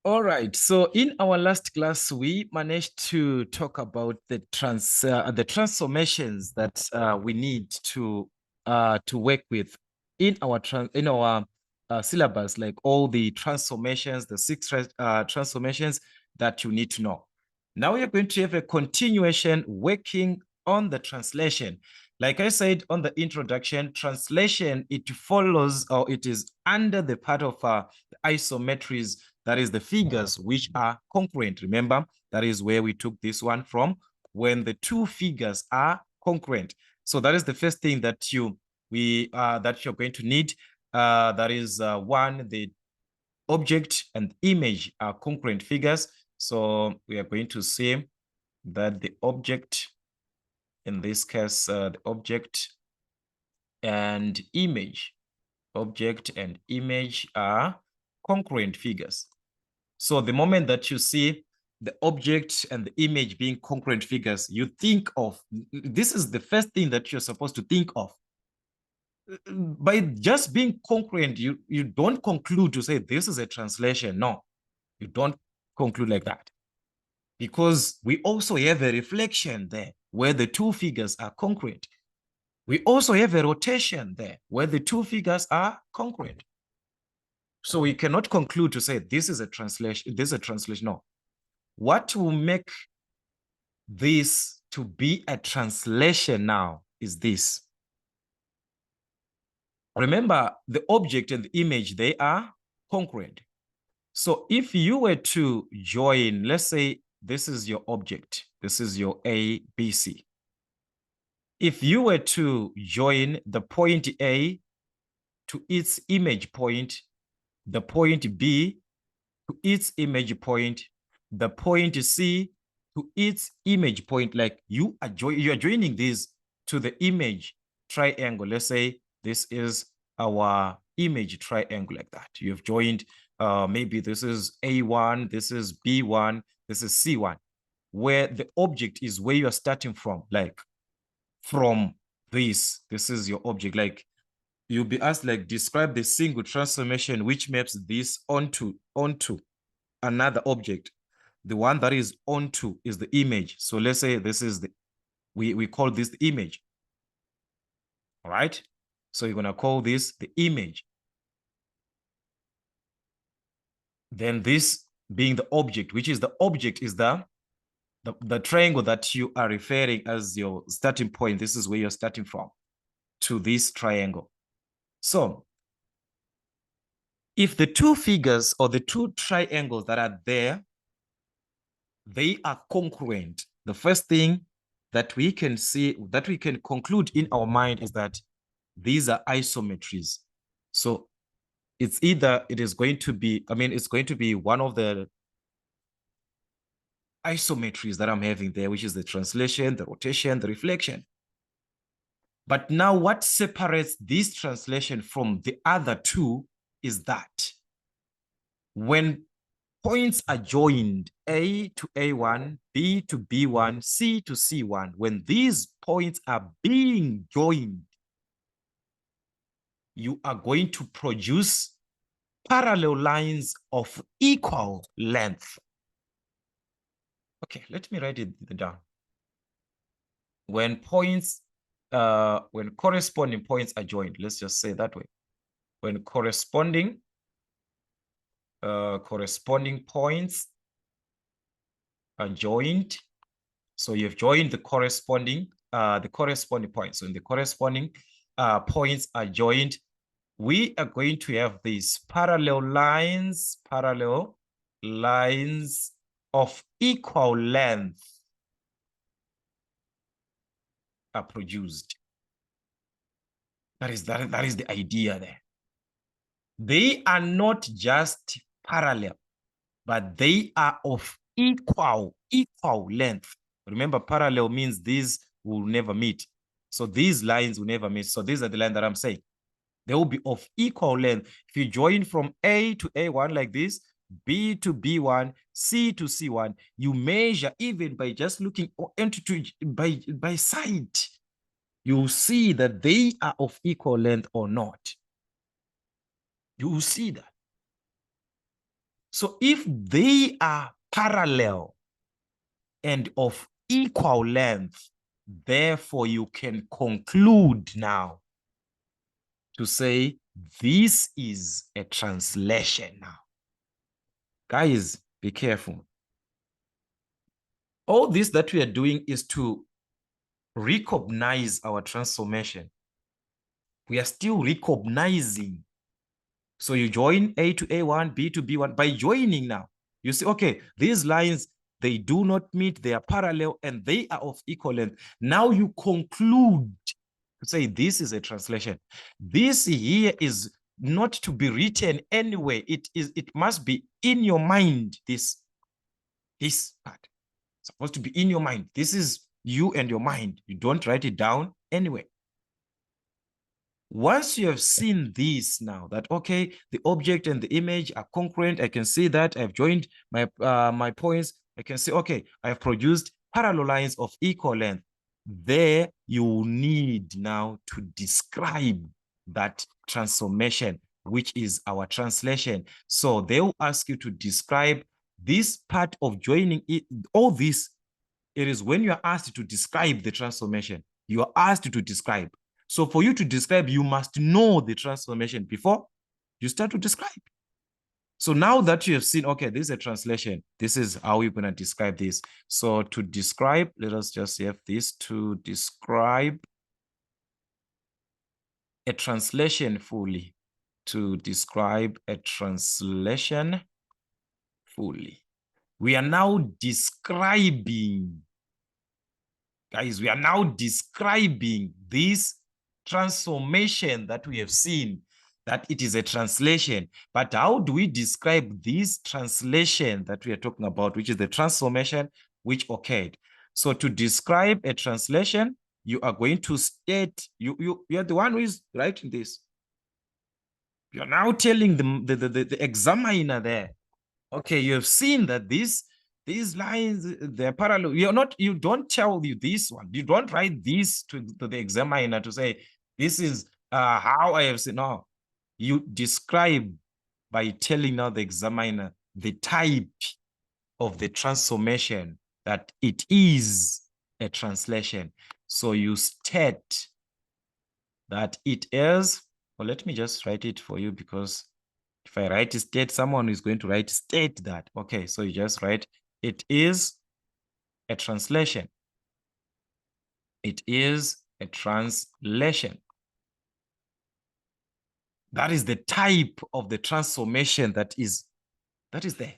All right. So in our last class, we managed to talk about the transformations that we need to work with in our syllabus, like all the transformations, the six transformations that you need to know. Now we are going to have a continuation working on the translation. Like I said on the introduction, translation, it follows, or it is under the part of the isometries, that is the figures which are congruent. Remember, that is where we took this one from, when the two figures are congruent. So that is the first thing that you're going to need. That is one, the object and image are congruent figures. So we are going to say that the object, in this case, the object and image are congruent figures. So the moment that you see the object and the image being congruent figures, you think of, this is the first thing that you're supposed to think of. By just being congruent, you don't conclude to say this is a translation. No, you don't conclude like that. Because we also have a reflection there where the two figures are congruent. We also have a rotation there where the two figures are congruent. So we cannot conclude to say this is a translation, this is a translation. No. What will make this to be a translation now is this. Remember, the object and the image, they are congruent. So if you were to join, let's say this is your object, this is your A, B, C. If you were to join the point A to its image point, the point B to its image point, the point C to its image point, like you are joining these to the image triangle. Let's say this is our image triangle, like that. You have joined, maybe this is A1, this is B1, this is C1, where the object is where you are starting from, like from this is your object. Like you'll be asked, like, describe the single transformation which maps this onto another object. The one that is onto is the image. So let's say this is we call this the image. All right. So you're going to call this the image. Then this being the object, which is the object is the triangle that you are referring as your starting point. This is where you're starting from to this triangle. So if the two figures or the two triangles that are there, they are congruent, the first thing that we can see, that we can conclude in our mind, is that these are isometries. So it's either, it is going to be, it's going to be one of the isometries that I'm having there, which is the translation, the rotation, the reflection. But now what separates this translation from the other two is that when points are joined, A to A1, B to B1, C to C1, when these points are being joined, you are going to produce parallel lines of equal length. Okay, let me write it down. When corresponding points are joined, let's just say that way. When corresponding points are joined, so you've joined the corresponding points. So when the corresponding points are joined, we are going to have these parallel lines of equal length are produced. That is the idea there. They are not just parallel, but they are of equal length. Remember, parallel means these will never meet. So these lines will never meet. So these are the lines that I'm saying. They will be of equal length. If you join from A to A1 like this, B to B1, C to C1, you measure even by just looking by sight. You see that they are of equal length or not. You will see that. So if they are parallel and of equal length, therefore you can conclude now to say this is a translation now. Guys, be careful. All this that we are doing is to recognize our transformation. We are still recognizing. So you join A to A1, B to B1. By joining now, you see, okay, these lines, they do not meet, they are parallel, and they are of equal length. Now you conclude to say this is a translation. This here is not to be written anyway. It must be in your mind, this part. It's supposed to be in your mind. This is you and your mind. You don't write it down anyway. Once you have seen this now, that, okay, the object and the image are concurrent, I can see that I've joined my points. I can say, okay, I've produced parallel lines of equal length. There you need now to describe that transformation, which is our translation. So they will ask you to describe this part of joining it, all this. It is when you are asked to describe the transformation, you are asked to describe. So for you to describe, you must know the transformation before you start to describe. So now that you have seen, okay, this is a translation, this is how we're going to describe this. So to describe, let us just have this: to describe a translation fully. To describe a translation fully. We are now describing, guys, we are now describing this transformation that we have seen, that it is a translation. But how do we describe this translation that we are talking about, which is the transformation which occurred? So to describe a translation, you are going to state, you are the one who is writing this. You're now telling the examiner there, okay, you have seen that these lines, they're parallel. You don't tell you this one. You don't write this to the examiner to say, this is how I have seen. No, you describe by telling now the examiner the type of the transformation, that it is a translation. So you state that it is, well, let me just write it for you, because if I write state, someone is going to write state that. Okay, so you just write, it is a translation. It is a translation. That is the type of the transformation that is there.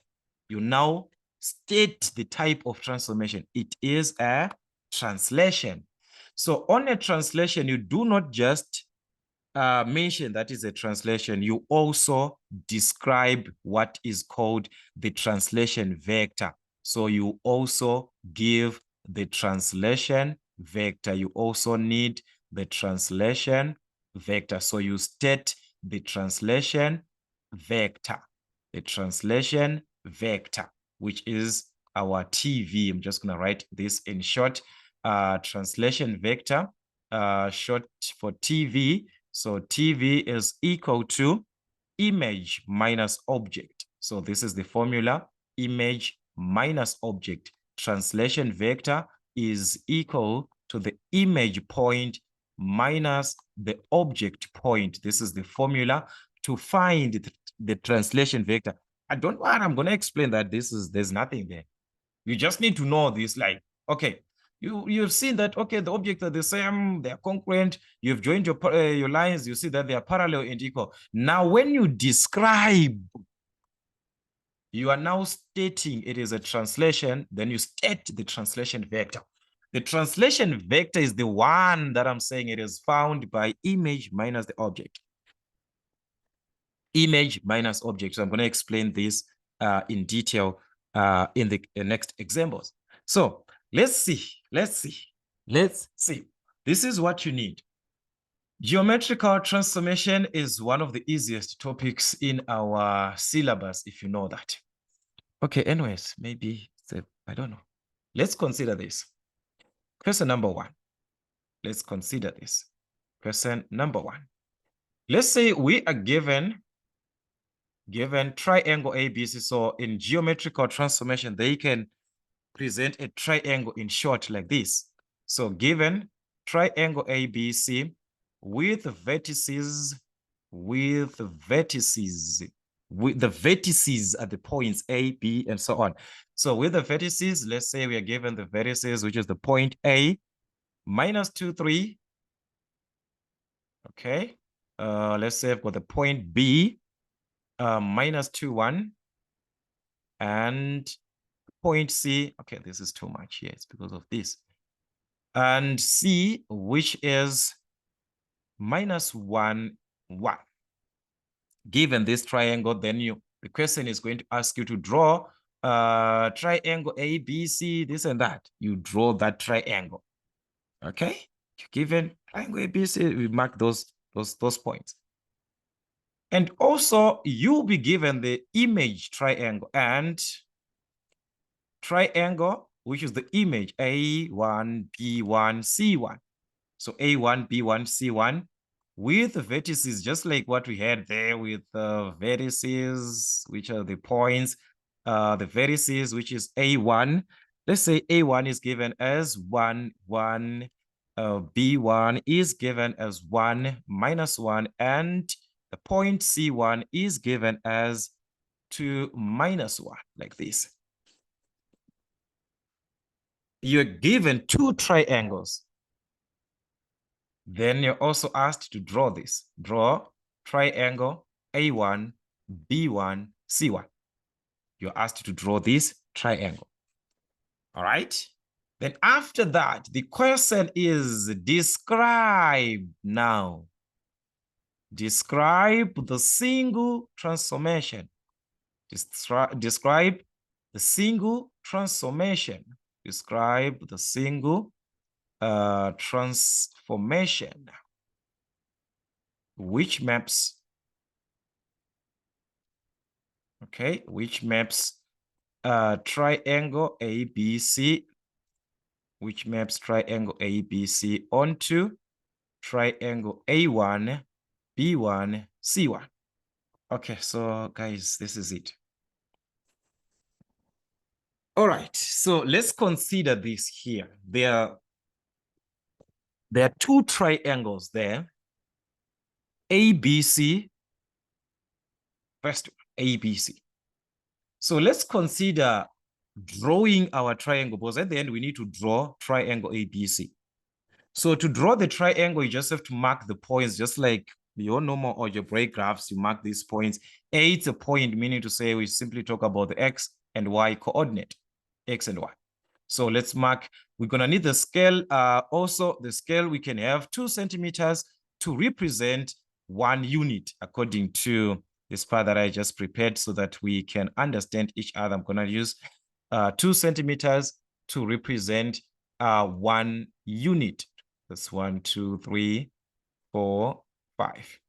You now state the type of transformation. It is a translation. So on a translation, you do not just mention that is a translation, you also describe what is called the translation vector. So you also give the translation vector. You also need the translation vector. So you state the translation vector. The translation vector, which is our TV. I'm just going to write this in short. Translation vector, short for TV. So TV is equal to image minus object. So this is the formula: image minus object. Translation vector is equal to the image point minus the object point. This is the formula to find the translation vector. I don't know what I'm going to explain that there's nothing there. You just need to know this, like, okay, you've seen that, okay, the objects are the same, they're congruent, you've joined your lines, you see that they are parallel and equal. Now, when you describe, you are now stating it is a translation, then you state the translation vector. The translation vector is the one that I'm saying it is found by image minus the object. Image minus object. So I'm going to explain this in detail in the next examples. So let's see. This is what you need. Geometrical transformation is one of the easiest topics in our syllabus, if you know that. Okay, anyways, maybe, I don't know. Let's consider this. Question number one. Let's consider this. Question number one. Let's say we are given given triangle ABC. So in geometrical transformation, they can present a triangle in short like this. So given triangle ABC with vertices, with the vertices at the points A, B, and so on. So with the vertices, let's say we are given the vertices, which is the point A, minus 2, 3. Okay. Let's say I've got the point B, minus 2, 1. And point C, okay, this is too much here. It's because of this. And C, which is minus 1, 1. Given this triangle, then the question is going to ask you to draw triangle ABC, this and that. You draw that triangle. Okay? Given triangle ABC, we mark those points. And also, you'll be given the image triangle and triangle, which is the image A1, B1, C1. So A1, B1, C1 with vertices, just like what we had there with vertices, which are the points, the vertices, which is A1. Let's say A1 is given as 1, 1. B1 is given as 1, minus 1. And the point C1 is given as 2, minus 1, like this. You're given two triangles. Then you're also asked to draw this. Draw triangle A1, B1, C1. You're asked to draw this triangle. All right? Then after that, the question is describe now. Describe the single transformation. Describe the single transformation. Describe the single transformation which maps, okay, which maps triangle ABC, which maps triangle ABC onto triangle A1, B1, C1. Okay, so guys, this is it. All right, so let's consider this here. There are two triangles there. ABC, first ABC. So let's consider drawing our triangle, because at the end we need to draw triangle ABC. So to draw the triangle, you just have to mark the points, just like your normal algebraic graphs. You mark these points. A, it's a point, meaning to say we simply talk about the X and Y coordinate, X and Y. So let's mark, we're gonna need the scale. Also the scale, we can have 2 centimeters to represent 1 unit according to this part that I just prepared so that we can understand each other. I'm gonna use 2 centimeters to represent 1 unit. That's 1, 2, 3, 4, 5.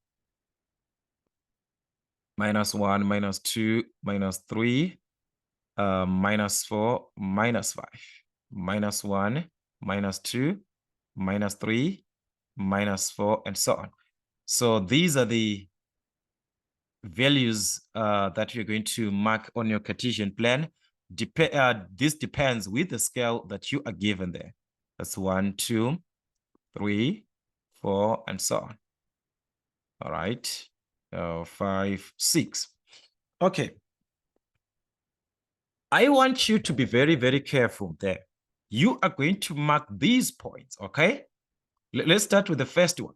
Minus 1, minus 2, minus 3, minus 4, minus 5. Minus 1, minus 2, minus 3, minus 4, and so on. So these are the values that you're going to mark on your Cartesian plan. This depends with the scale that you are given there. That's 1, 2, 3, 4, and so on. All right, 5, 6. Okay. I want you to be very, very careful there. You are going to mark these points, okay? Let's start with the first one.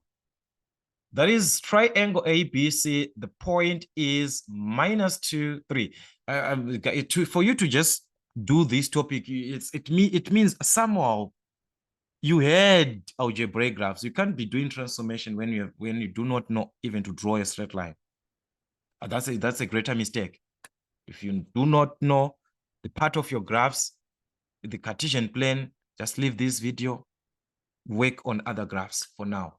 That is triangle ABC. The point is minus 2, 3. For you to just do this topic, it means somehow you had algebraic graphs. You can't be doing transformation when you do not know even to draw a straight line. That's a greater mistake. If you do not know the part of your graphs, the Cartesian plane, just leave this video, work on other graphs for now.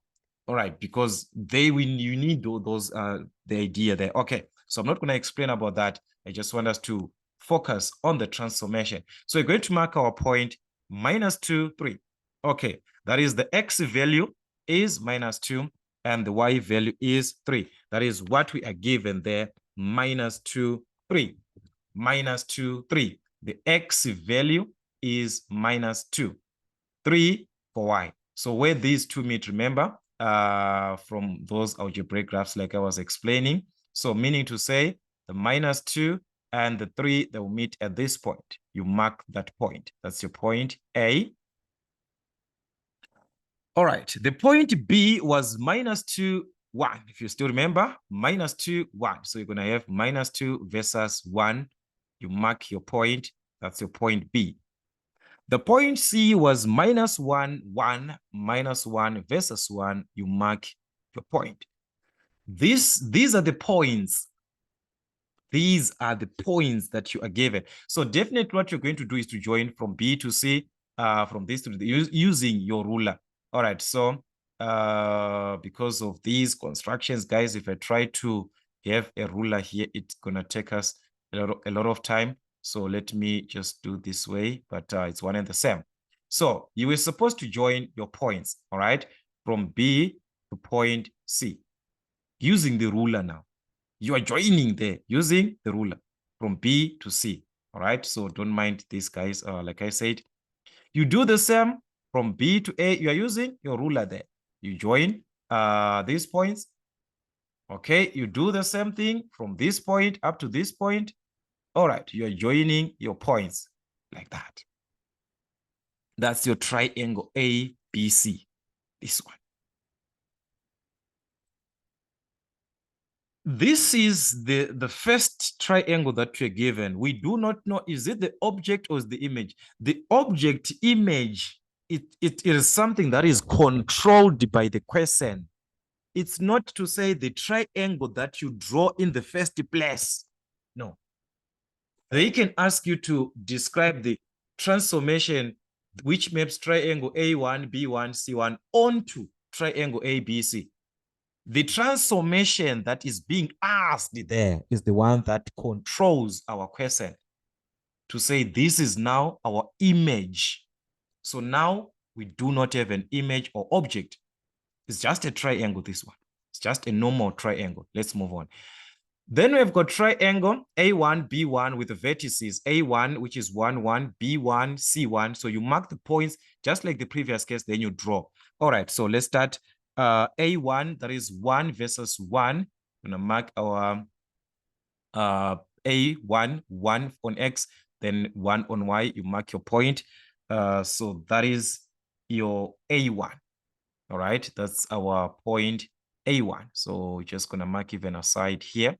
All right, because you need those the idea there. Okay, so I'm not going to explain about that. I just want us to focus on the transformation. So we're going to mark our point minus 2, 3. Okay, that is the X value is minus 2 and the Y value is 3. That is what we are given there. minus 2, 3. Minus 2, 3. The x value is minus 2. 3 for y. So where these two meet, remember, from those algebraic graphs like I was explaining. So meaning to say the minus 2 and the 3, they will meet at this point. You mark that point. That's your point A. All right. The point B was minus 2, 1. If you still remember, minus 2, 1. So you're going to have minus 2 versus 1. You mark your point. That's your point B. The point C was minus 1, 1, minus 1 versus 1. You mark your point. These are the points. These are the points that you are given. So definitely what you're going to do is to join from B to C, from this to the, using your ruler. All right, so because of these constructions, guys, if I try to have a ruler here, it's going to take us a lot of time. So let me just do this way, but it's one and the same. So you were supposed to join your points, all right, from B to point C, using the ruler now. You are joining there using the ruler from B to C, all right? So don't mind these guys. Like I said, you do the same from B to A. You are using your ruler there. You join these points. Okay, you do the same thing from this point up to this point. All right, you are joining your points like that. That's your triangle ABC, this one. This is the first triangle that we're given. We do not know, is it the object or is the image? The object image, it is something that is controlled by the question. It's not to say the triangle that you draw in the first place. No. They can ask you to describe the transformation which maps triangle A1, B1, C1 onto triangle ABC. The transformation that is being asked there is the one that controls our question to say this is now our image. So now we do not have an image or object. It's just a triangle, this one. It's just a normal triangle. Let's move on. Then we've got triangle A1, B1 with the vertices A1, which is 1, 1, B1, C1. So you mark the points just like the previous case, then you draw. All right, so let's start. A1, that is 1 versus 1. We're going to mark our A1, 1 on X, then 1 on Y. You mark your point. So that is your A1. All right, that's our point A1. So we're just going to mark even aside here.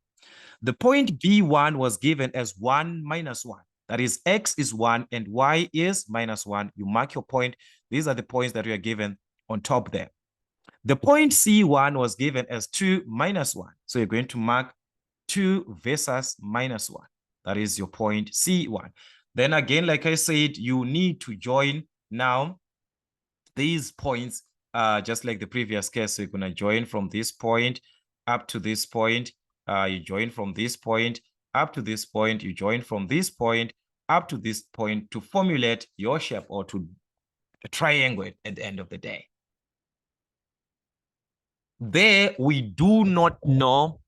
The point B1 was given as 1 minus 1. That is, X is 1 and Y is minus 1. You mark your point. These are the points that we are given on top there. The point C1 was given as 2 minus 1. So you're going to mark 2 versus minus 1. That is your point C1. Then again, like I said, you need to join now these points, just like the previous case. So you're going to join from this point up to this point. You join from this point up to this point. You join from this point up to this point to formulate your shape or to a triangle at the end of the day. There, we do not know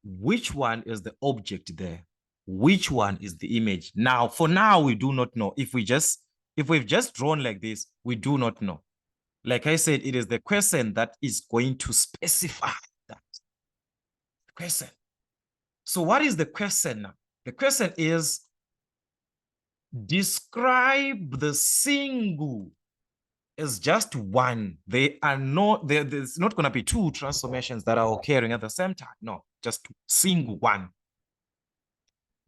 which one is the object there, which one is the image. Now, for now, we do not know. If we've just drawn like this, we do not know. Like I said, it is the question that is going to specify that. The question. So what is the question now? The question is, describe the single is just one. They are not, there's not going to be two transformations that are occurring at the same time. No, just single one.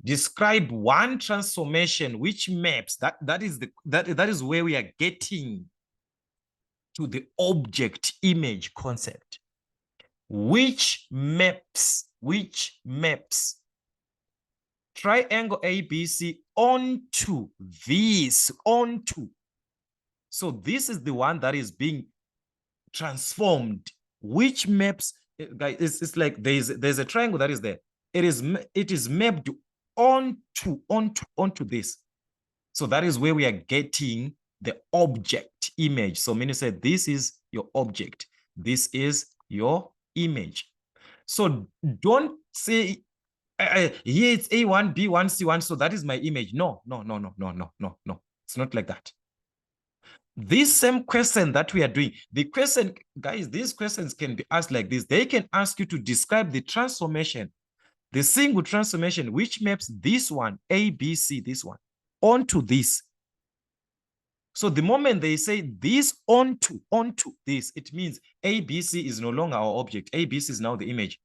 Describe one transformation which maps, that is where we are getting to the object image concept. Which maps triangle ABC onto this, onto. So this is the one that is being transformed. Which maps, guys, it's like there's a triangle that is there. It is mapped onto this. So that is where we are getting the object image. So meaning say this is your object. This is your image. So don't say, here it's A1, B1, C1, so that is my image. No, no, no, no, no, no, no, no. It's not like that. This same question that we are doing, the question, guys, these questions can be asked like this. They can ask you to describe the transformation, the single transformation, which maps this one, A, B, C, this one, onto this. So the moment they say this onto this, it means A, B, C is no longer our object. A, B, C is now the image.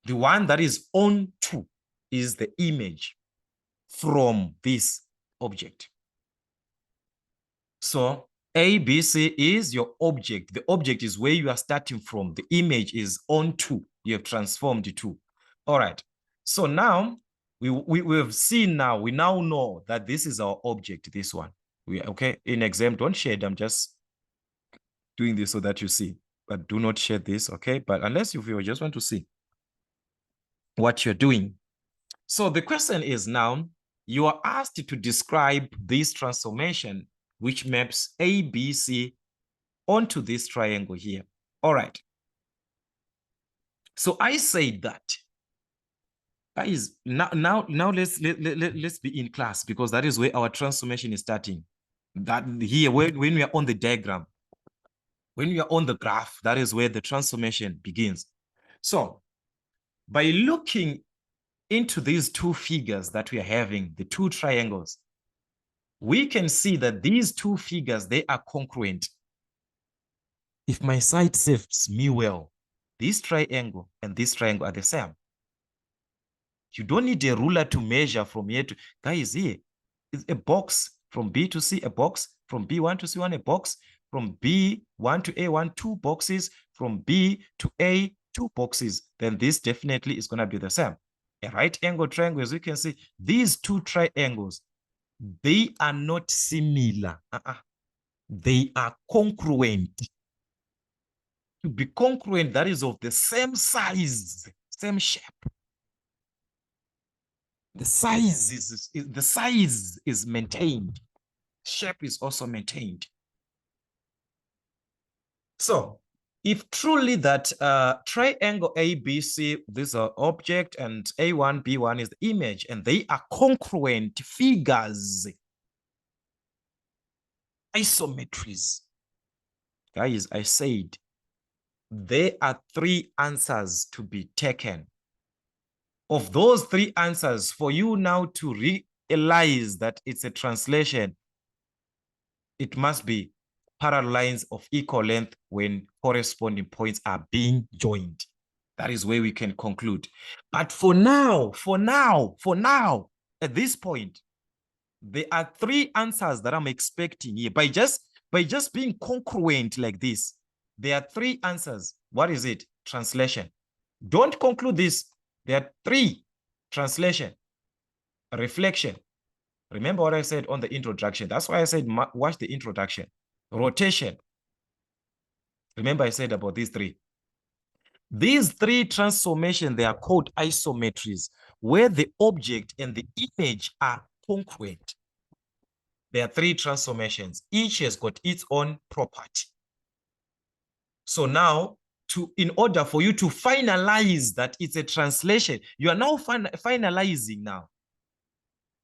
The one that is onto is the image from this object. So A, B, C is your object. The object is where you are starting from. The image is onto. You have transformed it to. All right. So now we have seen now, we now know that this is our object, this one. Okay, in exam, don't share it. I'm just doing this so that you see, but do not share this, okay? But unless you just want to see what you're doing. So the question is now, you are asked to describe this transformation which maps A, B, C onto this triangle here. All right. So I say that, guys, now let's be in class, because that is where our transformation is starting. That here, when we are on the diagram, when we are on the graph, that is where the transformation begins. So by looking into these two figures that we are having, the two triangles, we can see that these two figures, they are congruent. If my sight serves me well, this triangle and this triangle are the same. You don't need a ruler to measure from here to, guys, here is a box from B to C, a box from B1 to C1, a box from B1 to A1, 2 boxes, from B to A, 2 boxes. Then this definitely is going to be the same. A right angle triangle, as you can see, these two triangles, they are not similar. They are congruent. To be congruent, that is of the same size, same shape. The size is maintained. Shape is also maintained. So if truly that triangle ABC, this is our object, and A1, B1 is the image, and they are congruent figures, isometries. Guys, I said there are 3 answers to be taken. Of those 3 answers, for you now to realize that it's a translation, it must be parallel lines of equal length when corresponding points are being joined. That is where we can conclude. But for now, at this point, there are 3 answers that I'm expecting here. By just being congruent like this, there are 3 answers. What is it? Translation. Don't conclude this. There are 3: translation, reflection. Remember what I said on the introduction. That's why I said watch the introduction. Rotation. Remember I said about these 3. These 3 transformations, they are called isometries, where the object and the image are congruent. There are 3 transformations. Each has got its own property. So now, in order for you to finalize that it's a translation, you are now finalizing now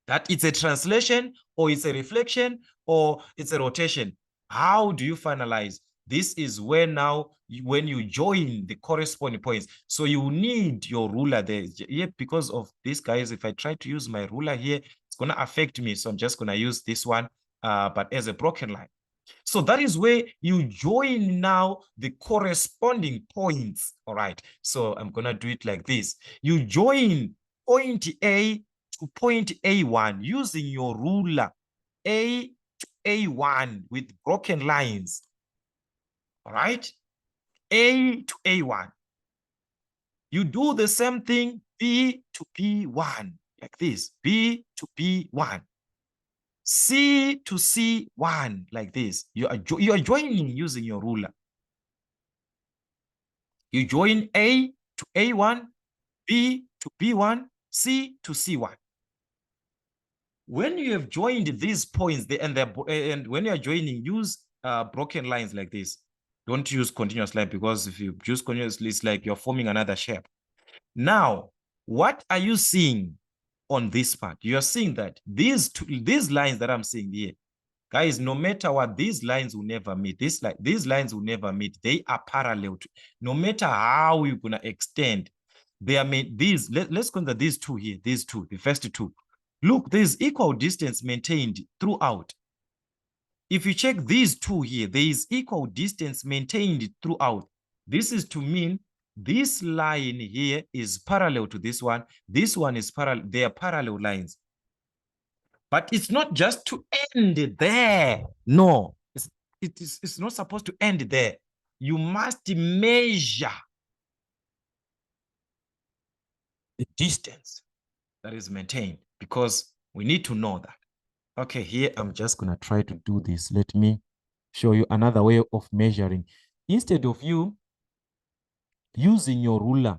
that it's a translation, or it's a reflection, or it's a rotation. How do you finalize? This is where now, when you join the corresponding points. So you need your ruler there. Yeah, because of this, guys, if I try to use my ruler here, it's going to affect me. So I'm just going to use this one, but as a broken line. So that is where you join now the corresponding points. All right. So I'm going to do it like this. You join point A to point A1 using your ruler, A to A1 with broken lines. All right. A to A1. You do the same thing, B to B1, like this, B to B1. C to C1, like this. You are joining using your ruler. You join A to A1, B to B1, C to C1. When you have joined these points, and when you are joining, use broken lines like this. Don't use continuous line, because if you use continuously, it's like you're forming another shape. Now, what are you seeing on this part? You're seeing that these lines that I'm seeing here, guys, no matter what, these lines will never meet. These lines will never meet. They are parallel to, no matter how you're gonna extend, they are made. These, let's consider these two here, these two, the first two. Look, there's equal distance maintained throughout. If you check these two here, there is equal distance maintained throughout. This is to mean this line here is parallel to this one. This one is parallel. They are parallel lines. But it's not just to end there. No, it's not supposed to end there. You must measure the distance that is maintained, because we need to know that. Okay, here I'm just going to try to do this. Let me show you another way of measuring. Instead of you using your ruler,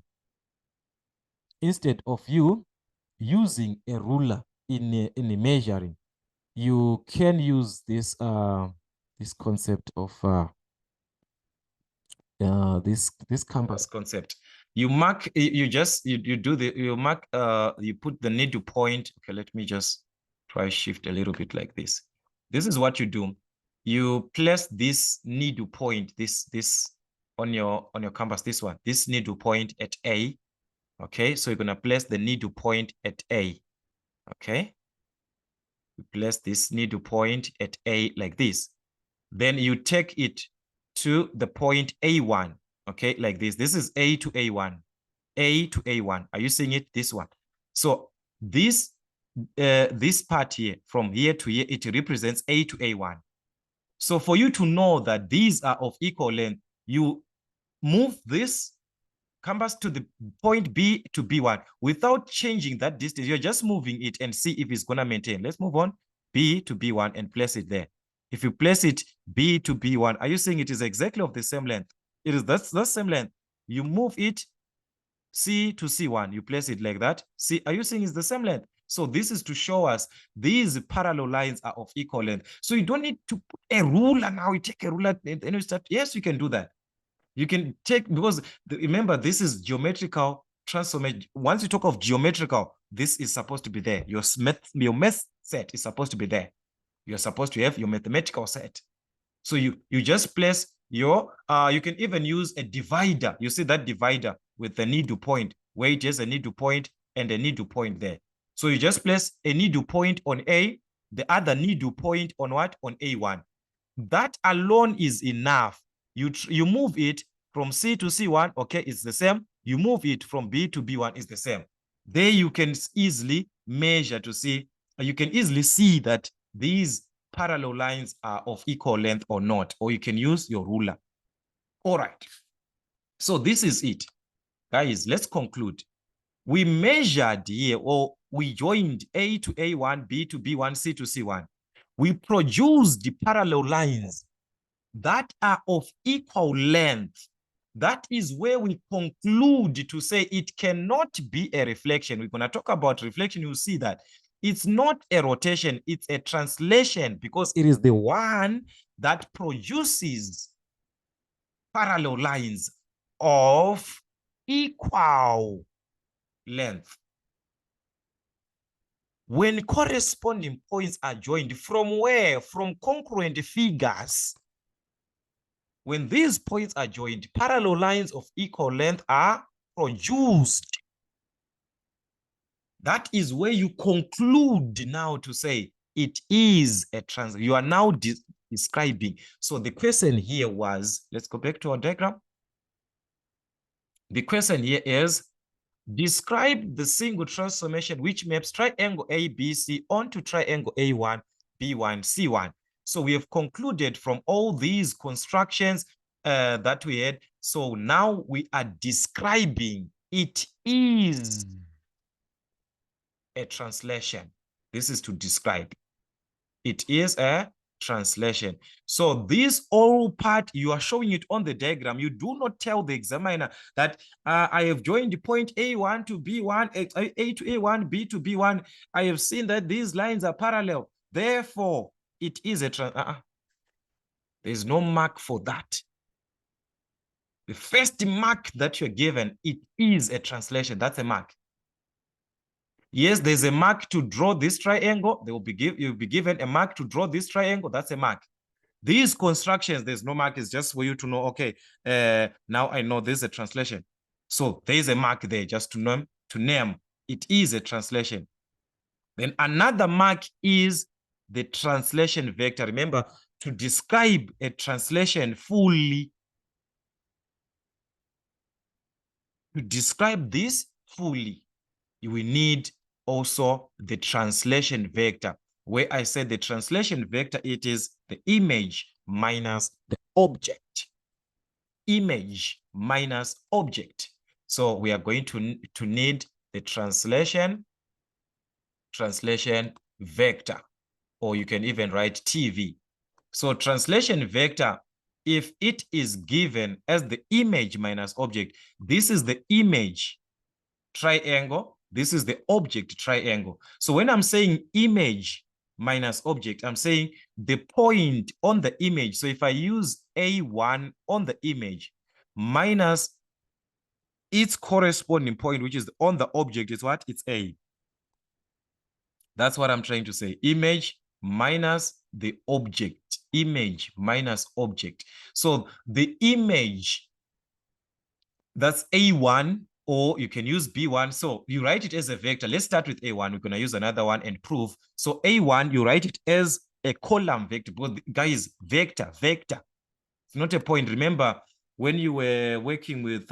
instead of you using a ruler in measuring, you can use this this concept of this compass concept. You mark, you put the needle point. Okay, let me just try shift a little bit like this. This is what you do. You place this needle point, this on your compass, this needle point at A. Okay, so you're gonna place the needle point at A. Okay, you place this needle point at A like this. Then you take it to the point A1, okay, like this. This is A to A1, A to A1. Are you seeing it? This one. So this part here, from here to here, it represents A to A1. So for you to know that these are of equal length, you move this compass to the point B to B1 without changing that distance. You're just moving it and see if it's going to maintain. Let's move on B to B1 and place it there. If you place it B to B1, are you seeing it is exactly of the same length? It is that's the same length. You move it C to C1, you place it like that. See, are you seeing it's the same length? So this is to show us these parallel lines are of equal length. So you don't need to put a ruler now. You take a ruler and you start. Yes, you can do that. You can take, because remember, this is geometrical transformation. Once you talk of geometrical, this is supposed to be there. Your math set is supposed to be there. You're supposed to have your mathematical set. So you just place your, you can even use a divider. You see that divider with the needle point, where it has a needle point and a needle point there. So you just place a needle point on A, the other needle point on what? On A1. That alone is enough. You move it from C to C1, okay, it's the same. You move it from B to B1, it's the same. There you can easily measure to see, you can easily see that these parallel lines are of equal length or not, or you can use your ruler. All right. So this is it. Guys, let's conclude. We measured here, or we joined A to A1, B to B1, C to C1. We produced the parallel lines that are of equal length. That is where we conclude to say it cannot be a reflection. We're going to talk about reflection. You'll see that it's not a rotation, it's a translation, because it is the one that produces parallel lines of equal length. When corresponding points are joined, from where? From congruent figures. When these points are joined, parallel lines of equal length are produced. That is where you conclude now to say it is a translation. You are now describing. So the question here was, let's go back to our diagram. The question here is, describe the single transformation which maps triangle ABC onto triangle A1, B1, C1. So we have concluded from all these constructions that we had. So now we are describing it is a translation. This is to describe. It is a translation. So this all part, you are showing it on the diagram. You do not tell the examiner that I have joined the point A1 to B1, A to A1, B to B1. I have seen that these lines are parallel. Therefore, it is a there's no mark for that. The first mark that you're given, it is a translation. That's a mark. Yes, there's a mark to draw this triangle. You'll be given a mark to draw this triangle. That's a mark. These constructions, there's no mark. It's just for you to know, okay, now I know this is a translation. So there's a mark there just to name it is a translation. Then another mark is the translation vector. Remember, to describe a translation fully, to describe this fully, you will need also the translation vector, where I said the translation vector, it is the image minus the object. Image minus object. So we are going to need the translation vector, or you can even write TV. So translation vector, if it is given as the image minus object, this is the image triangle, this is the object triangle. So when I'm saying image minus object, I'm saying the point on the image. So if I use A1 on the image minus its corresponding point, which is on the object, is what? It's A. That's what I'm trying to say. Image minus the object. Image minus object. So the image, that's A1, or you can use B1. So you write it as a vector. Let's start with A1. We're going to use another one and prove. So A1, you write it as a column vector. But guys, vector. It's not a point. Remember, when you were working with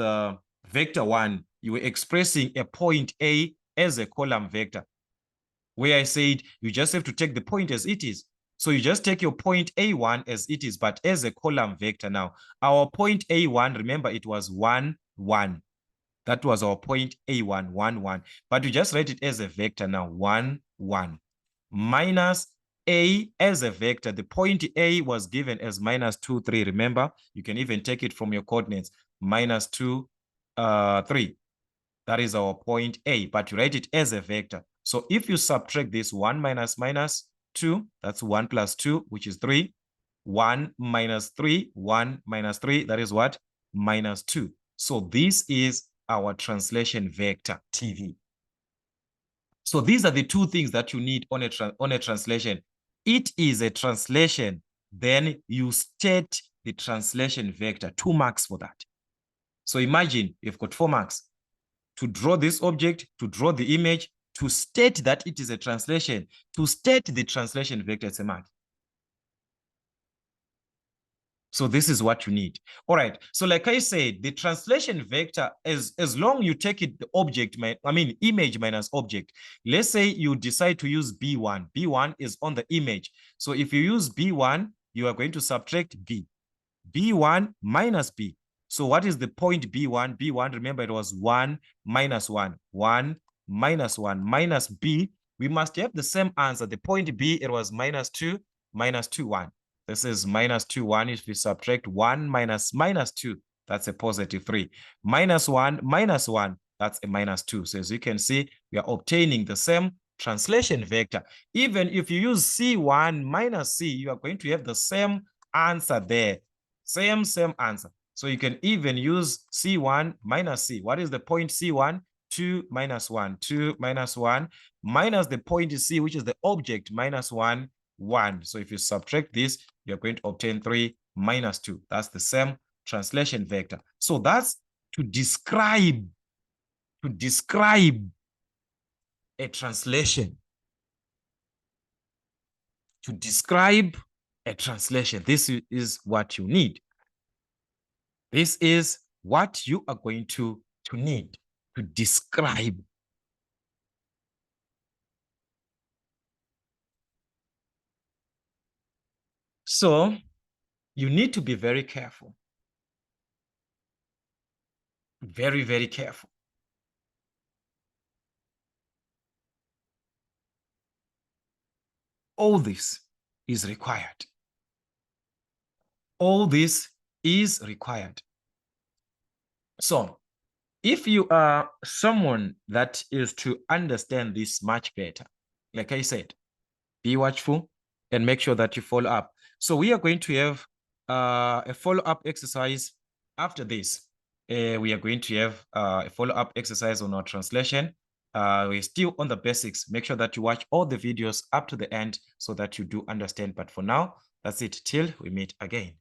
vector 1, you were expressing a point A as a column vector, where I said you just have to take the point as it is. So you just take your point A1 as it is, but as a column vector now. Our point A1, remember, it was 1, 1. That was our point A1, 1, 1. But you just write it as a vector now, 1, 1. Minus A as a vector. The point A was given as minus 2, 3. Remember, you can even take it from your coordinates, minus 2, 3. That is our point A, but you write it as a vector. So if you subtract this 1 minus 2, that's 1 plus 2, which is 3. 1 minus 3, 1 minus 3, that is what? Minus 2. So this is our translation vector, TV. So these are the two things that you need on a translation. It is a translation, then you state the translation vector, 2 marks for that. So imagine you've got 4 marks. To draw this object, to draw the image, to state that it is a translation, to state the translation vector, it's a mark. So this is what you need. All right. So like I said, the translation vector, as long you take it, the object, image minus object. Let's say you decide to use B1. B1 is on the image. So if you use B1, you are going to subtract B. B1 minus B. So what is the point B1? B1, remember, it was 1 minus 1. 1 minus 1 minus B. We must have the same answer. The point B, it was minus 2, 1. This is minus 2, 1. If we subtract 1 minus 2, that's a positive 3. Minus 1, that's a minus 2. So as you can see, we are obtaining the same translation vector. Even if you use C1 minus C, you are going to have the same answer there. Same answer. So you can even use C1 minus C. What is the point C1? 2 minus 1. 2 minus 1 minus the point C, which is the object, minus 1, 1. So if you subtract this, you're going to obtain 3 minus 2. That's the same translation vector. So that's to describe a translation. To describe a translation, this is what you need. This is what you are going to need to describe. So you need to be very careful. Very, very careful. All this is required. All this is required. So if you are someone that is to understand this much better, like I said, be watchful and make sure that you follow up. So we are going to have a follow-up exercise after this. we are going to have a follow-up exercise on our translation. We're still on the basics. Make sure that you watch all the videos up to the end so that you do understand. But for now, that's it till we meet again.